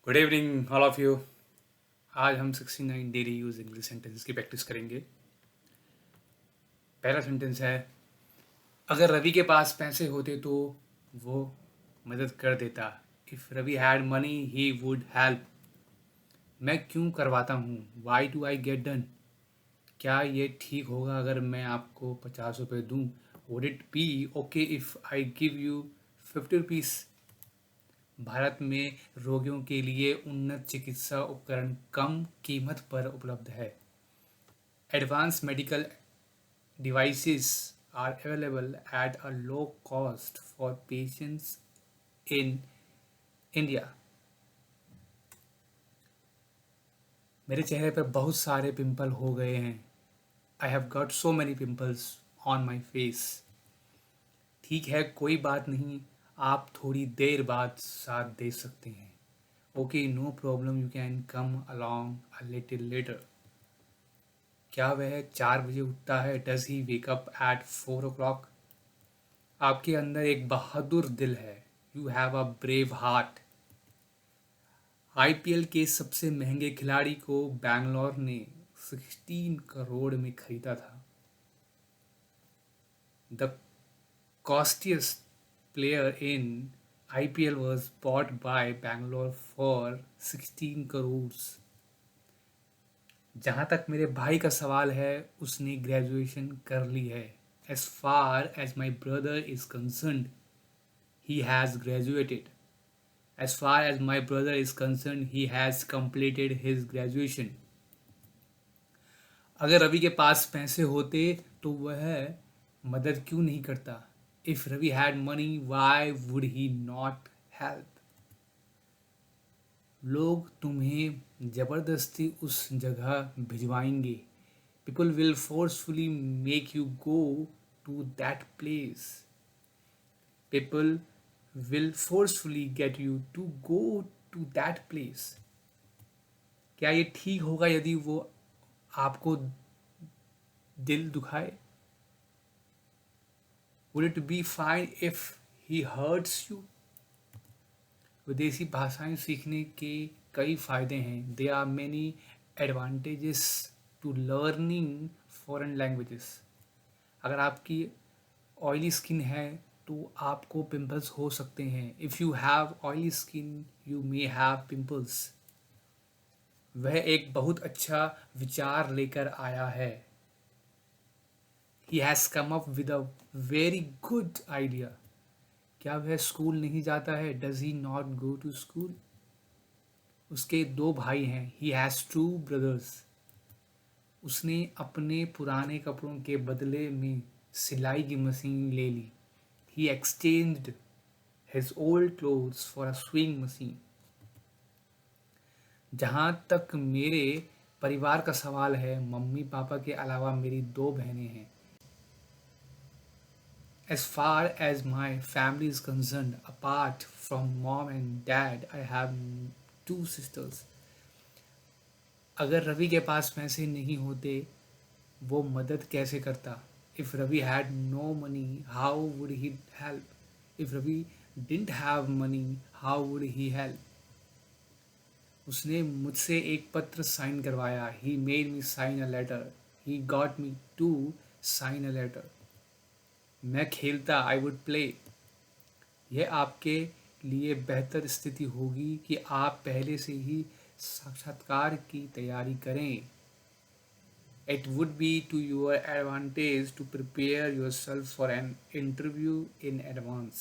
Good evening all of you. आज हम 69 daily use English sentence की प्रैक्टिस करेंगे। पहला सेंटेंस है, अगर रवि के पास पैसे होते तो वो मदद कर देता। If Ravi had money he would help. मैं क्यों करवाता हूँ, why do I get done. क्या ये ठीक होगा अगर मैं आपको 50 रुपये दूँ। Would it be okay if I give you 50 rupees. Bharat में रोगियों के लिए उन्नत चिकित्सा उपकरण कम कीमत पर उपलब्ध है। Advanced medical devices are available at a low cost for patients in India. मेरे चेहरे पर बहुत सारे पिंपल हो गए हैं। I have got so many pimples on my face. ठीक है, कोई बात नहीं, आप थोड़ी देर बाद साथ दे सकते हैं। Okay, no problem, you can come along a little later. क्या वह 4 बजे उठता है? Does he wake up at 4 o'clock? आपके अंदर एक बहादुर दिल है। You have a brave heart. IPL के सबसे महंगे खिलाड़ी को बैंगलोर ने 16 करोड़ में खरीदा था। The costliest player in IPL was bought by Bangalore for 16 crore. जहाँ तक मेरे भाई का सवाल है, उसने ग्रेजुएशन कर ली है। As far as my brother is concerned, he has graduated. As far as my brother is concerned, he has completed his graduation. अगर रवि के पास पैसे होते तो वह मदद क्यों नहीं करता। If Ravi had money why would he not help. लोग तुम्हें जबरदस्ती उस जगह भिजवाएंगे। People will forcefully make you go to that place. People will forcefully get you to go to that place. क्या ये ठीक होगा यदि वो आपको दिल दुखाए? Would it be fine if he hurts you? विदेशी भाषाएं सीखने के कई फायदे हैं। There are many advantages to learning foreign languages. अगर आपकी ऑयली स्किन है तो आपको पिंपल्स हो सकते हैं। If you have oily skin you may have pimples. वह एक बहुत अच्छा विचार लेकर आया है। He has come up with a very good idea. क्या वह स्कूल नहीं जाता है? Does he not go to school? उसके 2 भाई हैं। He has 2 brothers। उसने अपने पुराने कपड़ों के बदले में सिलाई की मशीन ले ली। He exchanged his old clothes for a sewing machine. जहाँ तक मेरे परिवार का सवाल है, मम्मी पापा के अलावा मेरी 2 बहनें हैं। As far as my family is concerned, apart from mom and dad, I have 2 sisters. अगर रवि के पास पैसे नहीं होते, वो मदद कैसे करता? If Ravi had no money, how would he help? If Ravi didn't have money, how would he help? उसने मुझसे एक पत्र साइन करवाया। He made me sign a letter. He got me to sign a letter. मैं खेलता, I would play. यह आपके लिए बेहतर स्थिति होगी कि आप पहले से ही साक्षात्कार की तैयारी करें। It would be to your advantage to prepare yourself for an interview in advance.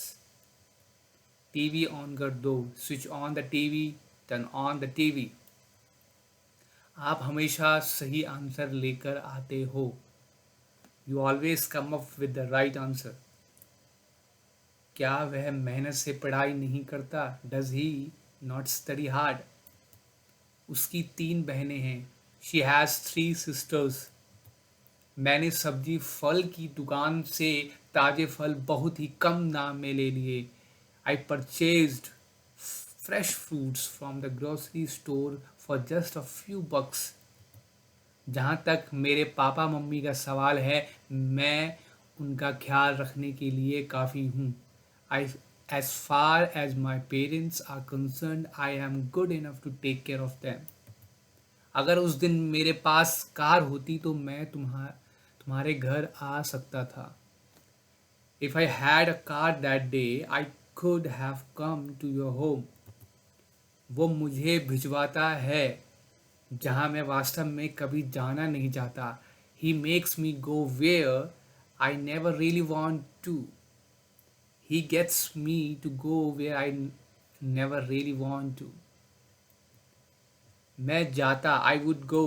TV on कर दो। Switch on the TV, turn on the TV. आप हमेशा सही आंसर लेकर आते हो। You always come up with the right answer. क्या वह मेहनत से पढ़ाई नहीं करता? Does he not study hard? उसकी 3 बहनें हैं। She has 3 sisters. मैंने सब्जी फल की दुकान से ताज़े फल बहुत ही कम दाम में ले लिए। I purchased fresh fruits from the grocery store for just a few bucks. जहाँ तक मेरे पापा मम्मी का सवाल है, मैं उनका ख्याल रखने के लिए काफ़ी हूँ। आई As far as my parents are concerned, I am good enough to take care of them. अगर उस दिन मेरे पास कार होती तो मैं तुम्हारे घर आ सकता था. If I had a car that day, I could have come to your home. वो मुझे भिजवाता है जहाँ मैं वास्तव में कभी जाना नहीं चाहता. He makes me go where I never really want to. He gets me to go where I never really want to. मैं जाता, I would go.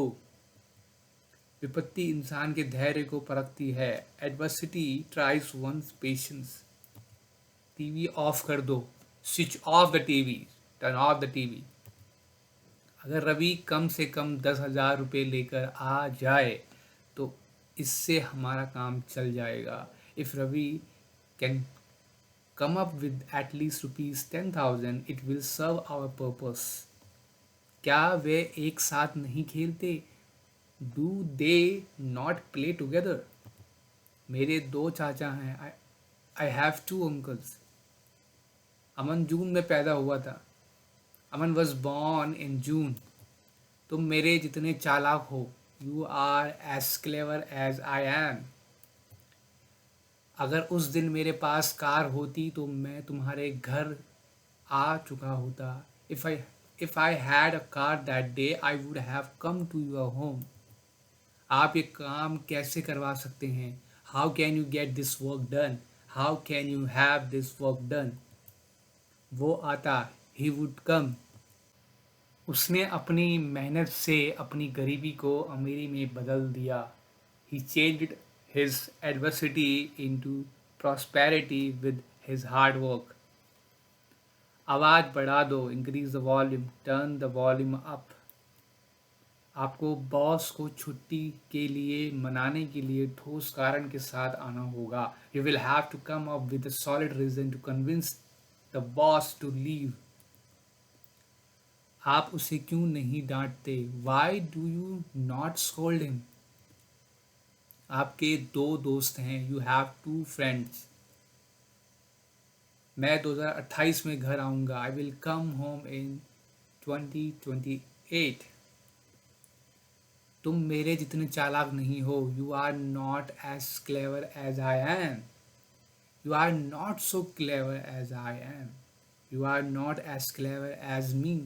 विपत्ति इंसान के धैर्य को परखती है. Adversity tries one's patience. TV off कर दो. Switch off the TV. Turn off the TV. अगर रवि कम से कम 10,000 रुपये लेकर आ जाए तो इससे हमारा काम चल जाएगा. If Ravi can come up with at least rupees 10,000, it will serve our purpose. क्या वे एक साथ नहीं खेलते? Do they not play together? मेरे 2 चाचा हैं. I have 2 uncles. अमन जून में पैदा हुआ था. अमन was born in June. तुम मेरे जितने चालाक हो. You are as clever as I am. अगर उस दिन मेरे पास कार होती तो मैं तुम्हारे घर आ चुका होता. If I had a car that day, I would have come to your home. आप ये काम कैसे करवा सकते हैं? How can you get this work done? How can you have this work done? वो आता. He would come. उसने अपनी मेहनत से अपनी गरीबी को अमीरी में बदल दिया. He changed his adversity into prosperity with his hard work. आवाज़ बढ़ा दो. Increase the volume. Turn the volume up. आपको बॉस को छुट्टी के लिए मनाने के लिए ठोस कारण के साथ आना होगा. You will have to come up with a solid reason to convince the boss to leave. आप उसे क्यों नहीं डांटते? Why do you not scold him? आपके 2 दोस्त हैं. You have 2 friends. मैं 2028 में घर आऊँगा. I will come home in 2028. तुम मेरे जितने चालाक नहीं हो. You are not as clever as I am. You are not so clever as I am. You are not as clever as me.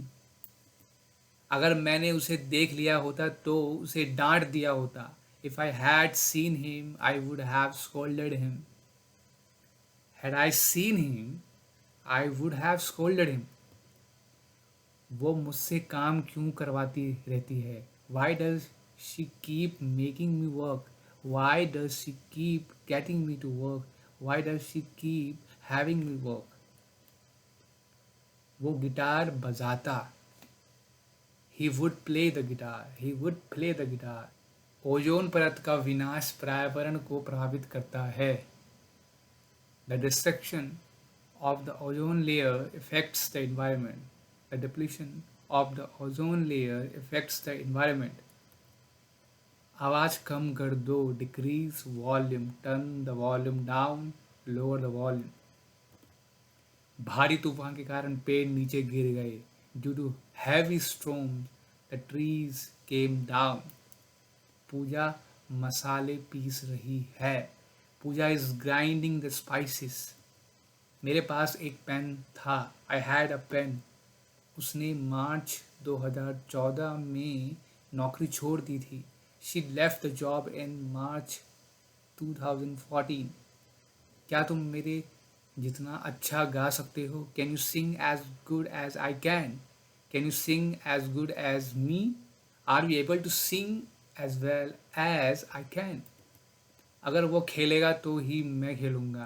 अगर मैंने उसे देख लिया होता तो उसे डांट दिया होता. If I had seen him, I would have scolded him. Had I seen him, I would have scolded him. वो मुझसे काम क्यों करवाती रहती है? Why does she keep making me work? Why does she keep getting me to work? Why does she keep having me work? वो guitar बजाता. He would play the guitar. He would play the guitar. Ozone परत का विनाश पर्यावरण को प्रभावित करता है. The destruction of the ozone layer affects the environment. The depletion of the ozone layer affects the environment. आवाज़ कम कर दो. Decrease volume. Turn the volume down. Lower the volume. भारी तूफान के कारण पेड़ नीचे गिर गए. Due to heavy storms, the trees came down. पूजा मसाले पीस रही है. Pooja is grinding the spices. मेरे पास एक पेन था. I had a pen. उसने मार्च 2014 में नौकरी छोड़ दी थी. She left the job in March 2014. क्या तुम मेरे जितना अच्छा गा सकते हो? Can you sing as good as I can? Can you sing as good as me? Are you able to sing as well as I can? अगर वो खेलेगा तो ही मैं खेलूँगा.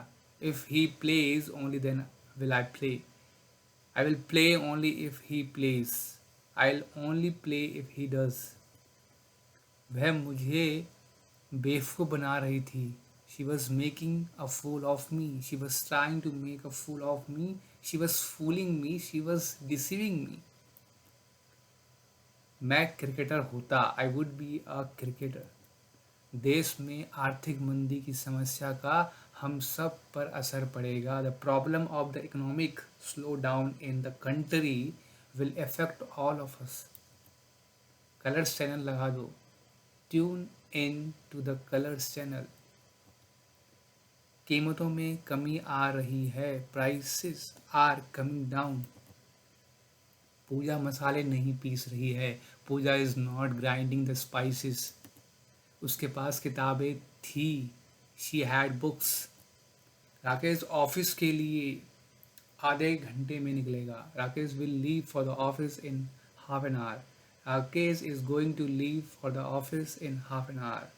If he plays, only then will I play. I will play only if he plays. I'll only play if he does. वह मुझे बेवकूफ़ बना रही थी. She was making a fool of me. She was trying to make a fool of me. She was fooling me. She was deceiving me. मैं cricketer होता. I would be a cricketer. देश में आर्थिक मंदी की समस्या का हम सब पर असर पड़ेगा. The problem of the economic slow down in the country will affect all of us. Colors channel लगा दो. Tune in to the Colors channel. कीमतों में कमी आ रही है. Prices are coming down. Pooja मसाले नहीं पीस रही है. Pooja is not grinding the spices. उसके पास किताबें थी. She had books. Rakesh office के लिए आधे घंटे में निकलेगा. Rakesh will leave for the office in half an hour. Rakesh is going to leave for the office in half an our.